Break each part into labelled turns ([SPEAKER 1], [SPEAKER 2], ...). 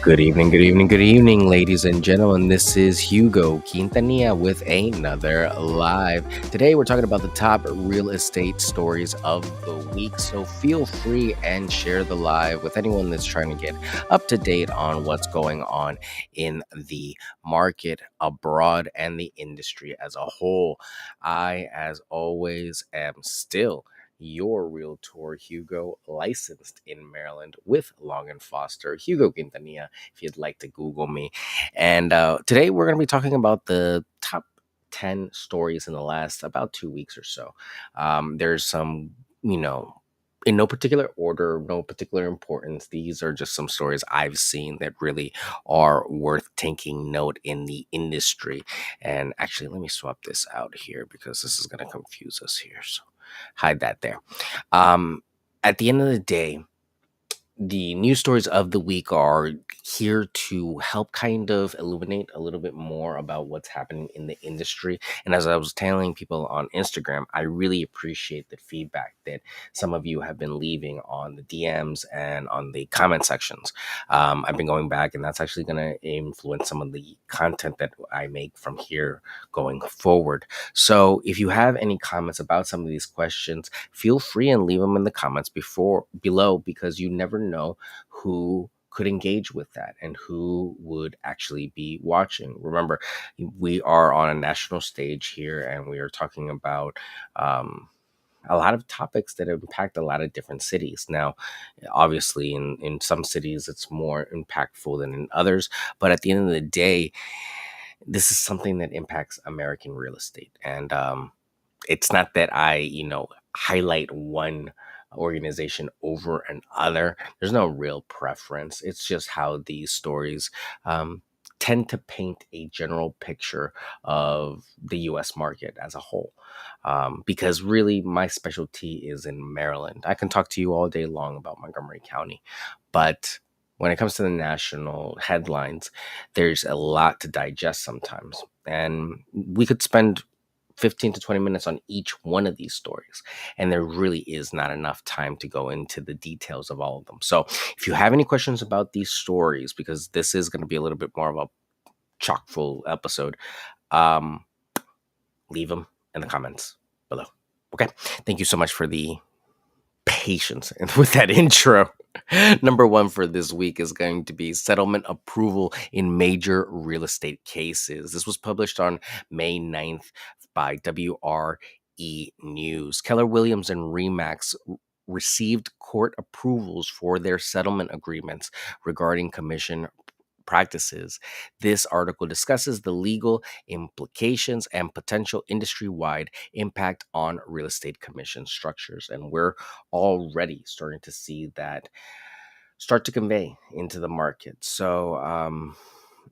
[SPEAKER 1] Good evening, good evening, ladies and gentlemen. This is Hugo Quintanilla with another live. Today, we're talking about the top real estate stories of the week. So feel free and share the live with anyone that's trying to get up to date on what's going on in the market abroad and the industry as a whole. I, as always, am still your realtor, Hugo, licensed in Maryland with Long and Foster, Hugo Quintanilla if you'd like to Google me. And today we're going to be talking about the top 10 stories in the last about 2 weeks or so. There's some, you know, in no particular order, no particular importance. These are just some stories I've seen that really are worth taking note in the industry. And actually, let me swap this out here because this is going to confuse us here. So hide that there. Um, at the end of the day, the news stories of the week are here to help kind of illuminate a little bit more about what's happening in the industry. And as I was telling people on Instagram, I really appreciate the feedback that some of you have been leaving on the DMs and on the comment sections. I've been going back, and that's actually going to influence some of the content that I make from here going forward. So if you have any comments about some of these questions, feel free and leave them in the comments below because you never know who could engage with that and who would actually be watching. Remember, we are on a national stage here and we are talking about a lot of topics that impact a lot of different cities. Now, obviously, in some cities, it's more impactful than in others. But at the end of the day, this is something that impacts American real estate. And it's not that I highlight one organization over another. There's no real preference. It's just how these stories tend to paint a general picture of the US market as a whole. Because really, my specialty is in Maryland. I can talk to you all day long about Montgomery County, but when it comes to the national headlines, there's a lot to digest sometimes. And we could spend 15 to 20 minutes on each one of these stories. And there really is not enough time to go into the details of all of them. So if you have any questions about these stories, because this is going to be a little bit more of a chock full episode, um, leave them in the comments below. Okay. Thank you so much for the patience and with that intro. Number one for this week is going to be settlement approval in major real estate cases. This was published on May 9th by WRE News. Keller Williams and Remax received court approvals for their settlement agreements regarding commission practices. This article discusses the legal implications and potential industry wide impact on real estate commission structures. And we're already starting to see that start to convey into the market. So,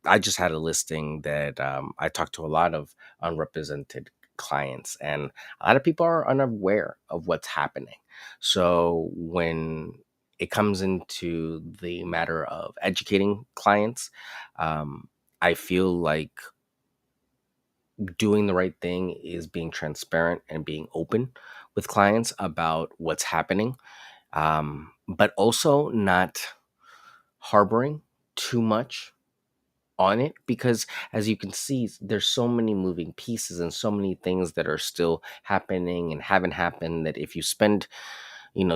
[SPEAKER 1] I just had a listing that I talked to a lot of unrepresented clients, and a lot of people are unaware of what's happening. So, when it comes into the matter of educating clients, I feel like doing the right thing is being transparent and being open with clients about what's happening, but also not harboring too much on it because as you can see there's so many moving pieces and so many things that are still happening and haven't happened that if you spend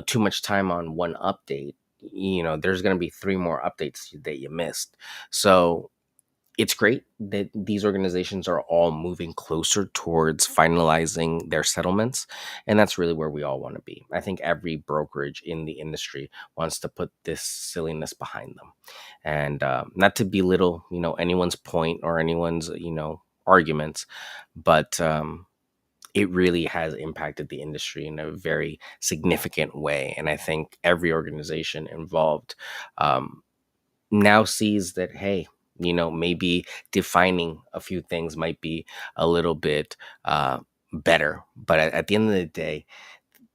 [SPEAKER 1] too much time on one update, there's going to be three more updates that you missed. So it's great that these organizations are all moving closer towards finalizing their settlements. And that's really where we all want to be. I think every brokerage in the industry wants to put this silliness behind them. And not to belittle, anyone's point or anyone's, arguments, but it really has impacted the industry in a very significant way. And I think every organization involved now sees that, hey, maybe defining a few things might be a little bit better. But at the end of the day,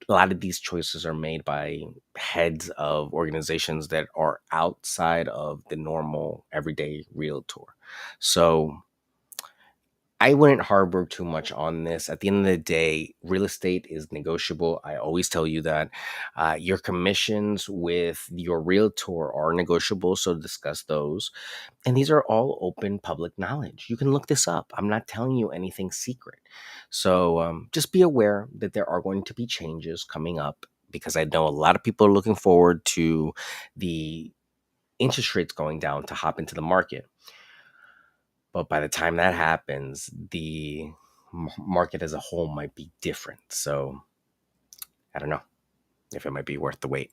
[SPEAKER 1] a lot of these choices are made by heads of organizations that are outside of the normal everyday realtor. So I wouldn't harbor too much on this. At the end of the day, real estate is negotiable. I always tell you that. Your commissions with your realtor are negotiable, so discuss those. And these are all open public knowledge. You can look this up. I'm not telling you anything secret. So just be aware that there are going to be changes coming up, because I know a lot of people are looking forward to the interest rates going down to hop into the market. But by the time that happens, the market as a whole might be different. So I don't know if it might be worth the wait.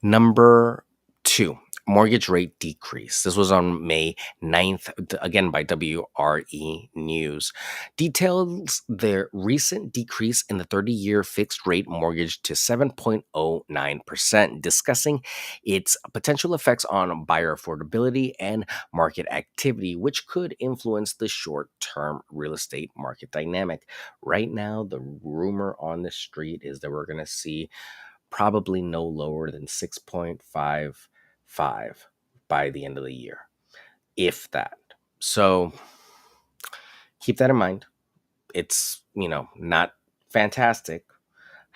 [SPEAKER 1] Number two, mortgage rate decrease. This was on May 9th, again by WRE News. Details the recent decrease in the 30-year fixed rate mortgage to 7.09%, discussing its potential effects on buyer affordability and market activity, which could influence the short term real estate market dynamic. Right now, the rumor on the street is that we're going to see probably no lower than 6.55 by the end of the year, if that. So keep that in mind. It's, not fantastic.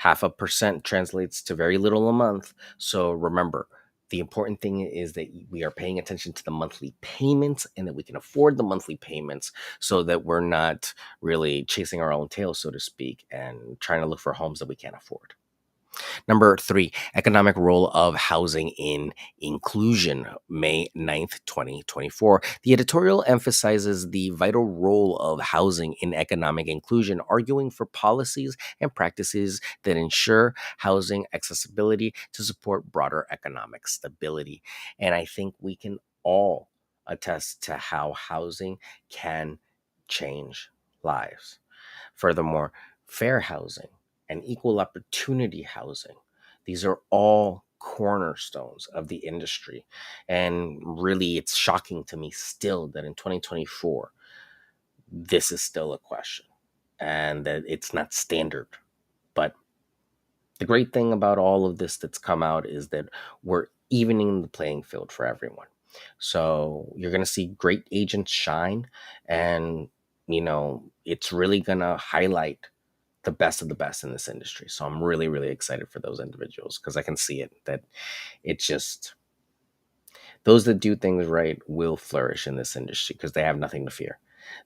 [SPEAKER 1] 0.5% translates to very little a month. So remember, the important thing is that we are paying attention to the monthly payments and that we can afford the monthly payments, so that we're not really chasing our own tail, so to speak, and trying to look for homes that we can't afford. Number three, economic role of housing in inclusion, May 9th, 2024. The editorial emphasizes the vital role of housing in economic inclusion, arguing for policies and practices that ensure housing accessibility to support broader economic stability. And I think we can all attest to how housing can change lives. Furthermore, fair housing and equal opportunity housing, these are all cornerstones of the industry. And really, it's shocking to me still that in 2024, this is still a question and that it's not standard. But the great thing about all of this that's come out is that we're evening the playing field for everyone. So you're going to see great agents shine, and it's really going to highlight the best of the best in this industry. So I'm really, really excited for those individuals, because I can see it, that it's just those that do things right will flourish in this industry because they have nothing to fear.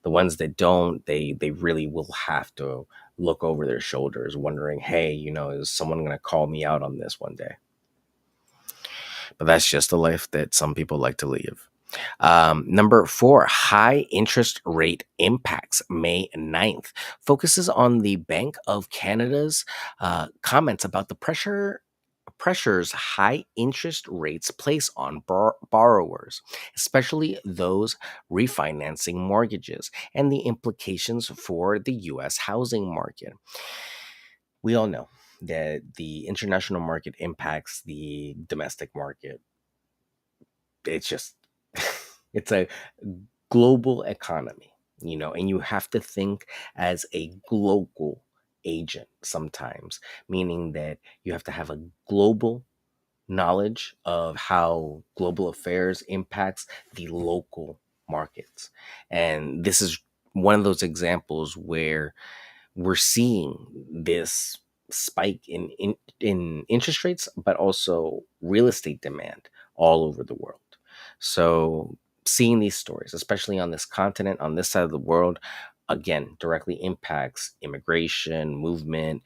[SPEAKER 1] The ones that don't, they really will have to look over their shoulders, wondering, hey, is someone going to call me out on this one day? But that's just the life that some people like to live. Number four, high interest rate impacts, May 9th, focuses on the Bank of Canada's comments about the pressures high interest rates place on borrowers, especially those refinancing mortgages, and the implications for the U.S. housing market. We all know that the international market impacts the domestic market. It's just it's a global economy, and you have to think as a global agent sometimes, meaning that you have to have a global knowledge of how global affairs impacts the local markets. And this is one of those examples where we're seeing this spike in interest rates, but also real estate demand all over the world. So seeing these stories, especially on this continent, on this side of the world, again, directly impacts immigration, movement,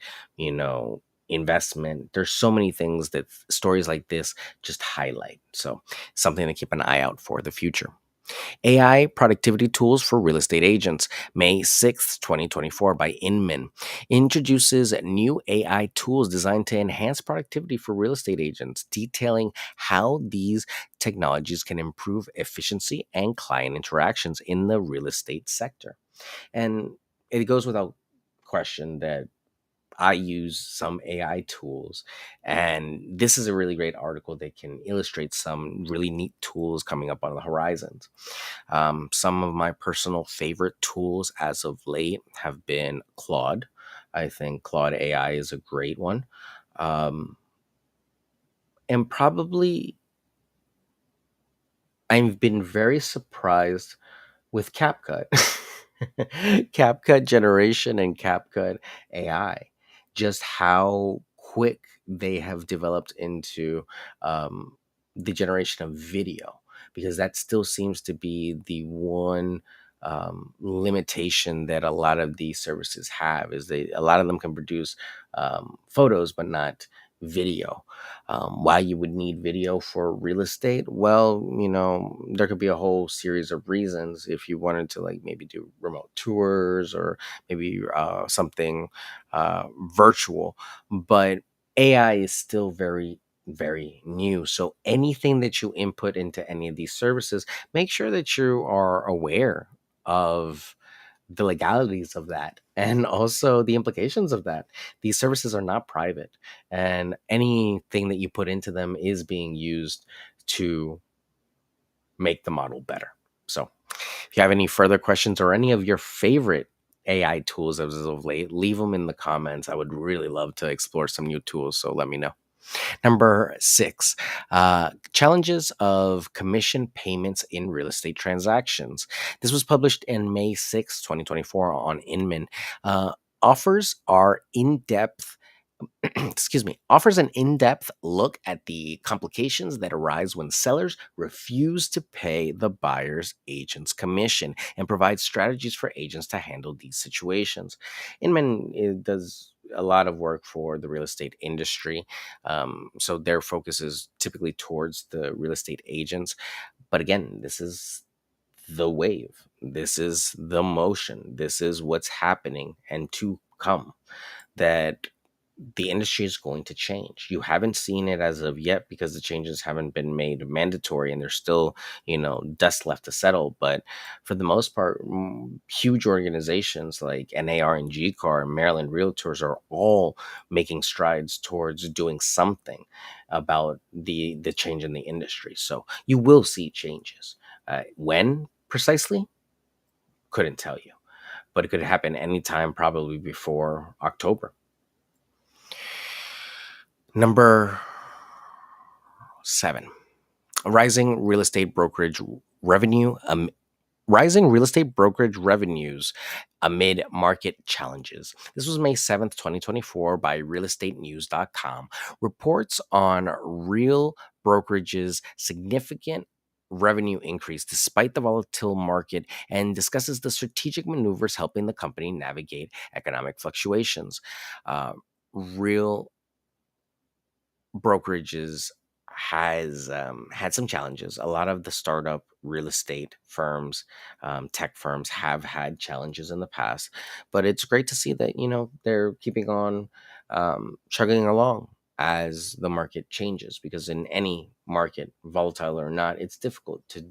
[SPEAKER 1] investment. There's so many things that stories like this just highlight. So something to keep an eye out for the future. AI productivity tools for real estate agents, May 6th, 2024, by Inman, introduces new AI tools designed to enhance productivity for real estate agents, detailing how these technologies can improve efficiency and client interactions in the real estate sector. And it goes without question that I use some AI tools, and this is a really great article that can illustrate some really neat tools coming up on the horizons. Some of my personal favorite tools as of late have been Claude. I think Claude AI is a great one. Um, and probably I've been very surprised with CapCut. CapCut generation and CapCut AI, just how quick they have developed into um, the generation of video, because that still seems to be the one limitation that a lot of these services have, is they a lot of them can produce photos but not video. Why you would need video for real estate? Well, there could be a whole series of reasons. If you wanted to, like, maybe do remote tours, or maybe something virtual, but AI is still very, very new. So anything that you input into any of these services, make sure that you are aware of the legalities of that and also the implications of that. These services are not private, and anything that you put into them is being used to make the model better. So, if you have any further questions or any of your favorite AI tools as of late, leave them in the comments. I would really love to explore some new tools, so let me know. Number six, challenges of commission payments in real estate transactions. This was published in May 6, 2024 on Inman. Uh, offers are in depth excuse me, offers an in-depth look at the complications that arise when sellers refuse to pay the buyer's agent's commission, and provides strategies for agents to handle these situations. Inman does a lot of work for the real estate industry, so their focus is typically towards the real estate agents. But again, this is the wave. This is the motion. This is what's happening and to come, that the industry is going to change. You haven't seen it as of yet because the changes haven't been made mandatory and there's still, dust left to settle. But for the most part, huge organizations like NAR and GCAR and Maryland Realtors are all making strides towards doing something about the change in the industry. So you will see changes. When precisely, couldn't tell you, but it could happen anytime, probably before October. Number 7, rising real estate brokerage revenue. Rising real estate brokerage revenues amid market challenges. This was May 7th, 2024 by realestatenews.com. Reports on real brokerage's significant revenue increase despite the volatile market, and discusses the strategic maneuvers helping the company navigate economic fluctuations. Real brokerages has had some challenges. A lot of the startup real estate firms, tech firms, have had challenges in the past, but it's great to see that they're keeping on chugging along as the market changes. Because in any market, volatile or not, it's difficult to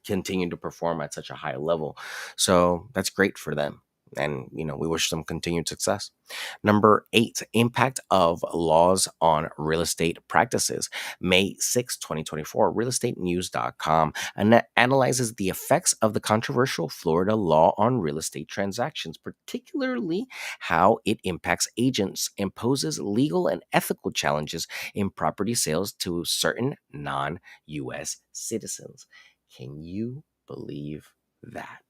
[SPEAKER 1] continue to perform at such a high level. So that's great for them, and we wish them continued success. Number 8, impact of laws on real estate practices. May 6, 2024, realestatenews.com analyzes the effects of the controversial Florida law on real estate transactions, particularly how it impacts agents, imposes legal and ethical challenges in property sales to certain non US citizens. Can you believe that?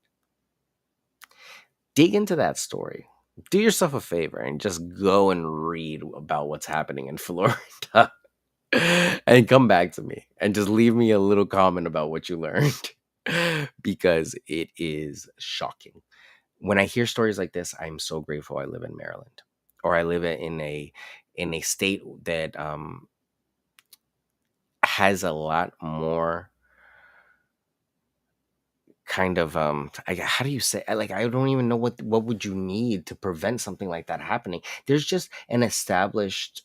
[SPEAKER 1] Dig into that story. Do yourself a favor and just go and read about what's happening in Florida and come back to me and just leave me a little comment about what you learned, because it is shocking. When I hear stories like this, I'm so grateful I live in Maryland, or I live in a state that has a lot more kind of how do you say, like, I don't even know what would you need to prevent something like that happening. There's just an establishment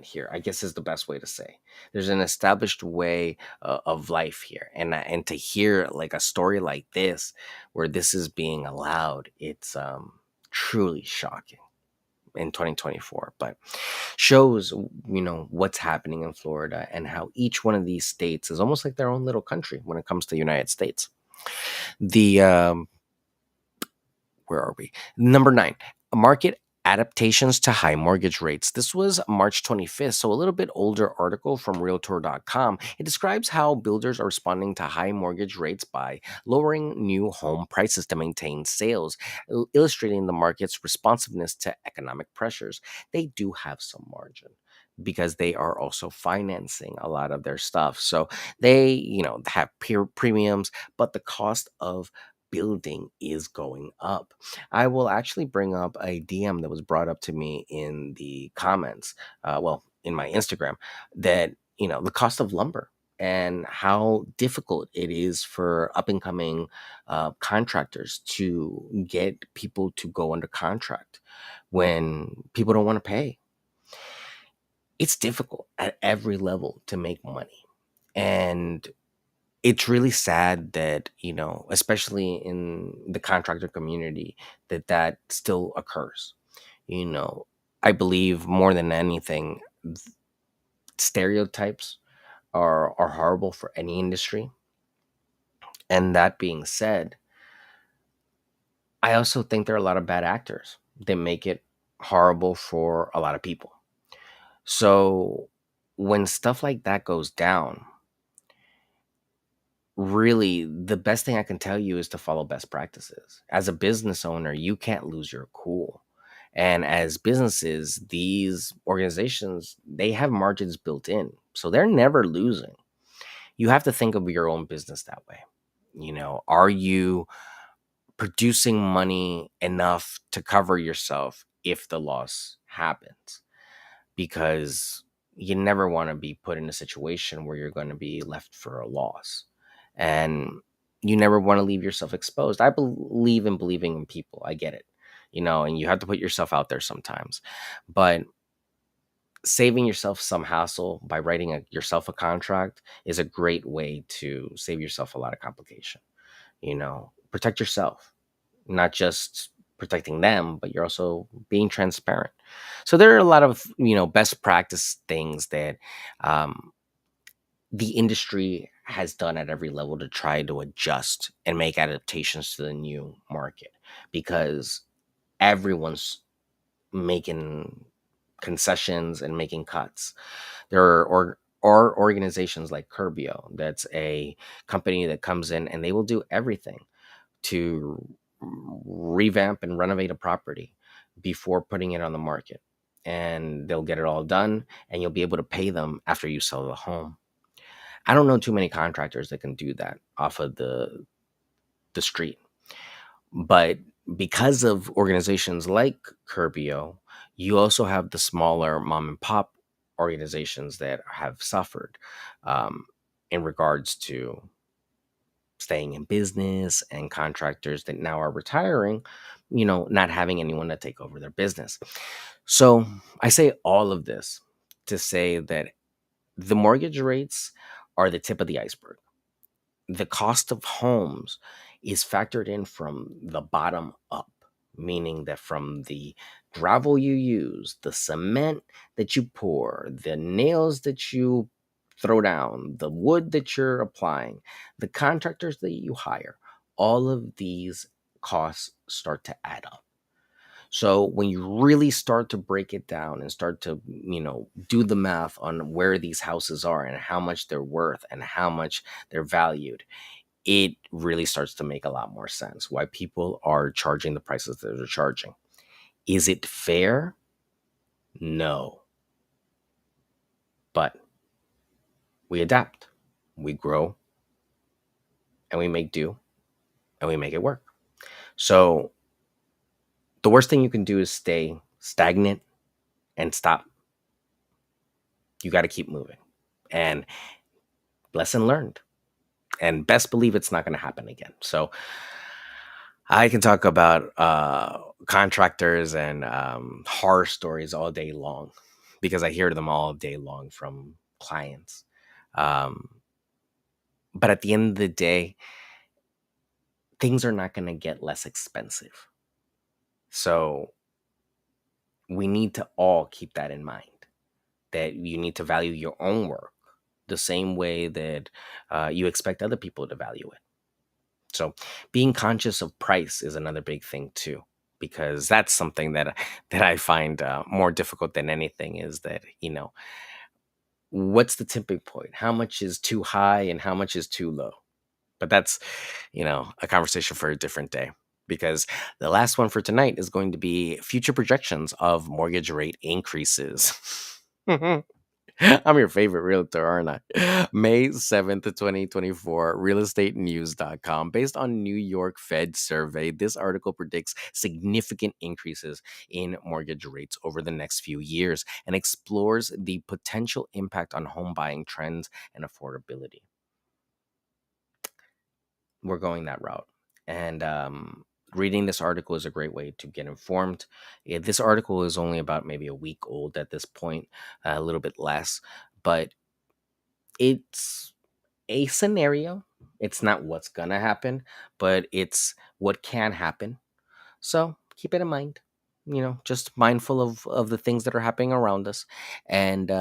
[SPEAKER 1] here, I guess, is the best way to say. There's an established way of life here, and to hear like a story like this where this is being allowed, it's truly shocking in 2024. But shows what's happening in Florida, and how each one of these states is almost like their own little country when it comes to the United States. The Where are we? Number 9, market Adaptations to high mortgage rates. This was March 25th, so a little bit older article from Realtor.com. It describes how builders are responding to high mortgage rates by lowering new home prices to maintain sales, illustrating the market's responsiveness to economic pressures. They do have some margin because they are also financing a lot of their stuff. So they, have peer premiums, but the cost of building is going up. I will actually bring up a DM that was brought up to me in the comments, in my Instagram, that, the cost of lumber and how difficult it is for up and coming contractors to get people to go under contract when people don't want to pay. It's difficult at every level to make money. And it's really sad that, especially in the contractor community, that still occurs. You know, I believe more than anything, stereotypes are horrible for any industry. And that being said, I also think there are a lot of bad actors that make it horrible for a lot of people. So when stuff like that goes down, really the best thing I can tell you is to follow best practices. As a business owner, you can't lose your cool. And as businesses, these organizations, they have margins built in. So they're never losing. You have to think of your own business that way. Are you producing money enough to cover yourself if the loss happens? Because you never want to be put in a situation where you're going to be left for a loss. And you never want to leave yourself exposed. I believe in believing in people. I get it. And you have to put yourself out there sometimes. But saving yourself some hassle by writing yourself a contract is a great way to save yourself a lot of complication. Protect yourself, not just protecting them, but you're also being transparent. So there are a lot of, best practice things that the industry has done at every level to try to adjust and make adaptations to the new market, because everyone's making concessions and making cuts. There are organizations like Curbio, that's a company that comes in and they will do everything to revamp and renovate a property before putting it on the market. And they'll get it all done, and you'll be able to pay them after you sell the home. I don't know too many contractors that can do that off of the street. But because of organizations like Curbio, you also have the smaller mom and pop organizations that have suffered um, in regards to staying in business, and contractors that now are retiring, not having anyone to take over their business. So I say all of this to say that the mortgage rates are the tip of the iceberg. The cost of homes is factored in from the bottom up, meaning that from the gravel you use, the cement that you pour, the nails that you throw down, the wood that you're applying, the contractors that you hire, all of these costs start to add up. So when you really start to break it down and start to, do the math on where these houses are and how much they're worth and how much they're valued, it really starts to make a lot more sense why people are charging the prices that they're charging. Is it fair? No. But we adapt, we grow, and we make do, and we make it work. So the worst thing you can do is stay stagnant and stop. You got to keep moving. And lesson learned. And best believe it's not going to happen again. So I can talk about contractors and horror stories all day long, because I hear them all day long from clients. Um, but at the end of the day, things are not going to get less expensive. So we need to all keep that in mind, that you need to value your own work the same way that you expect other people to value it. So being conscious of price is another big thing too. because that's something that I find more difficult than anything is that, what's the tipping point? How much is too high and how much is too low? But that's, a conversation for a different day, because the last one for tonight is going to be future projections of mortgage rate increases. I'm your favorite realtor, aren't I? May 7th, 2024, realestatenews.com. Based on New York Fed survey, this article predicts significant increases in mortgage rates over the next few years and explores the potential impact on home buying trends and affordability. We're going that route. And reading this article is a great way to get informed. This article is only about maybe a week old at this point, a little bit less, but it's a scenario. It's not what's gonna happen, but it's what can happen. So keep it in mind. Just mindful of the things that are happening around us. And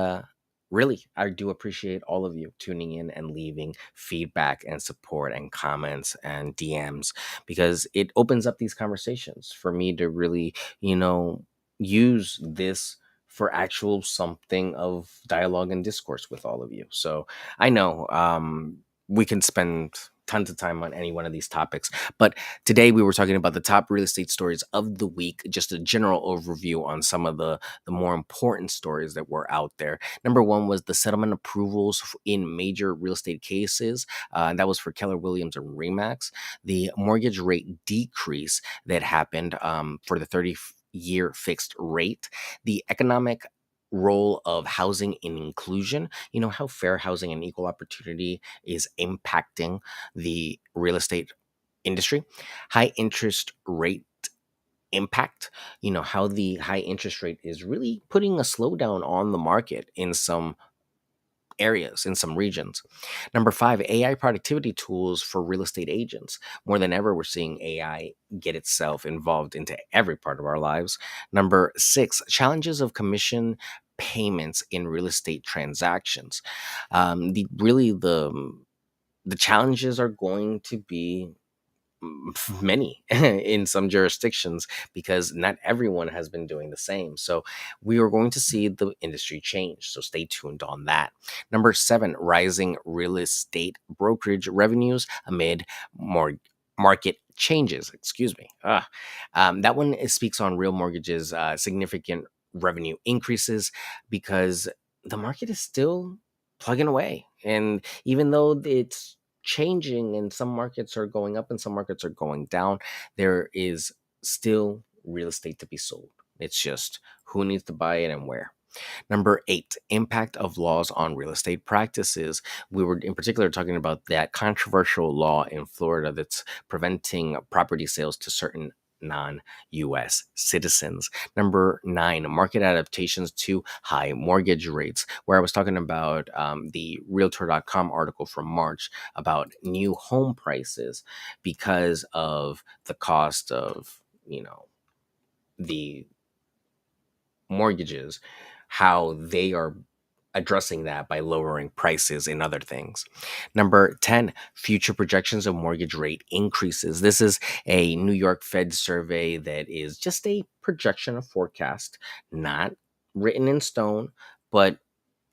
[SPEAKER 1] really, I do appreciate all of you tuning in and leaving feedback and support and comments and DMs, because it opens up these conversations for me to really, use this for actual something of dialogue and discourse with all of you. So I know we can spend tons of time on any one of these topics, but today we were talking about the top real estate stories of the week, just a general overview on some of the more important stories that were out there. Number one was the settlement approvals in major real estate cases. That was for Keller Williams and Remax. The mortgage rate decrease that happened for the 30-year fixed rate. The economic role of housing in inclusion, how fair housing and equal opportunity is impacting the real estate industry. High interest rate impact, how the high interest rate is really putting a slowdown on the market in some areas, in some regions. Number five, AI productivity tools for real estate agents. More than ever, we're seeing AI get itself involved into every part of our lives. Number six, challenges of commission payments in real estate transactions. The challenges are going to be many in some jurisdictions, because not everyone has been doing the same. So we are going to see the industry change. So stay tuned on that. Number seven, rising real estate brokerage revenues amid more market changes. Excuse me. That one speaks on real mortgages, significant revenue increases, because the market is still plugging away. And even though it's changing and some markets are going up and some markets are going down, there is still real estate to be sold. It's just who needs to buy it and where. Number eight, impact of laws on real estate practices. We were in particular talking about that controversial law in Florida that's preventing property sales to certain non-US citizens. Number nine, market adaptations to high mortgage rates, where I was talking about the realtor.com article from March about new home prices because of the cost of, the mortgages, how they are addressing that by lowering prices and other things. Number 10, future projections of mortgage rate increases. This is a New York Fed survey that is just a projection, of forecast, not written in stone, but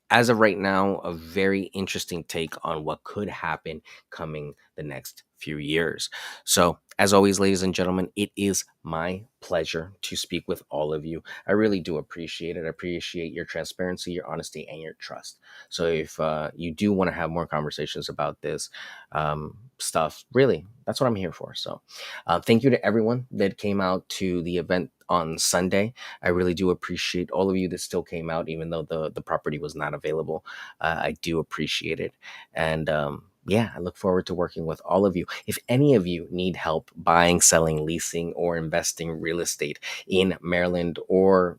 [SPEAKER 1] as of right now, a very interesting take on what could happen coming the next few years. So, as always, ladies and gentlemen, it is my pleasure to speak with all of you. I really do appreciate it. I appreciate your transparency, your honesty, and your trust. So, if you do want to have more conversations about this stuff, really, that's what I'm here for. So, thank you to everyone that came out to the event on Sunday. I really do appreciate all of you that still came out, even though the property was not available. I do appreciate it. And yeah, I look forward to working with all of you. If any of you need help buying, selling, leasing, or investing real estate in Maryland or,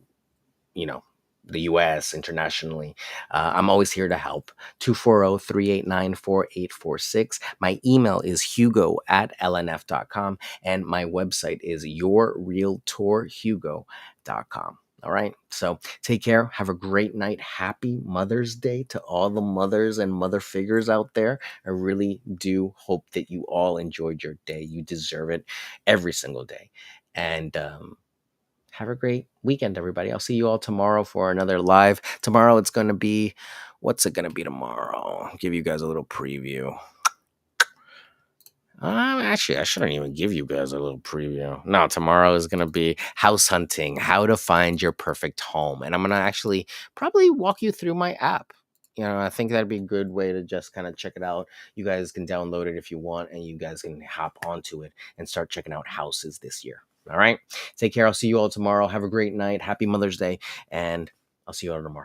[SPEAKER 1] you know, the US, internationally, I'm always here to help. 240-389-4846. My email is hugo@lnf.com, and my website is yourrealtorhugo.com. All right. So take care. Have a great night. Happy Mother's Day to all the mothers and mother figures out there. I really do hope that you all enjoyed your day. You deserve it every single day. And have a great weekend, everybody. I'll see you all tomorrow for another live. Tomorrow it's going to be, what's it going to be tomorrow? I'll give you guys a little preview. Actually, I shouldn't even give you guys a little preview. No, tomorrow is going to be house hunting, how to find your perfect home. And I'm going to actually probably walk you through my app. I think that'd be a good way to just kind of check it out. You guys can download it if you want, and you guys can hop onto it and start checking out houses this year. All right. Take care. I'll see you all tomorrow. Have a great night. Happy Mother's Day. And I'll see you all tomorrow.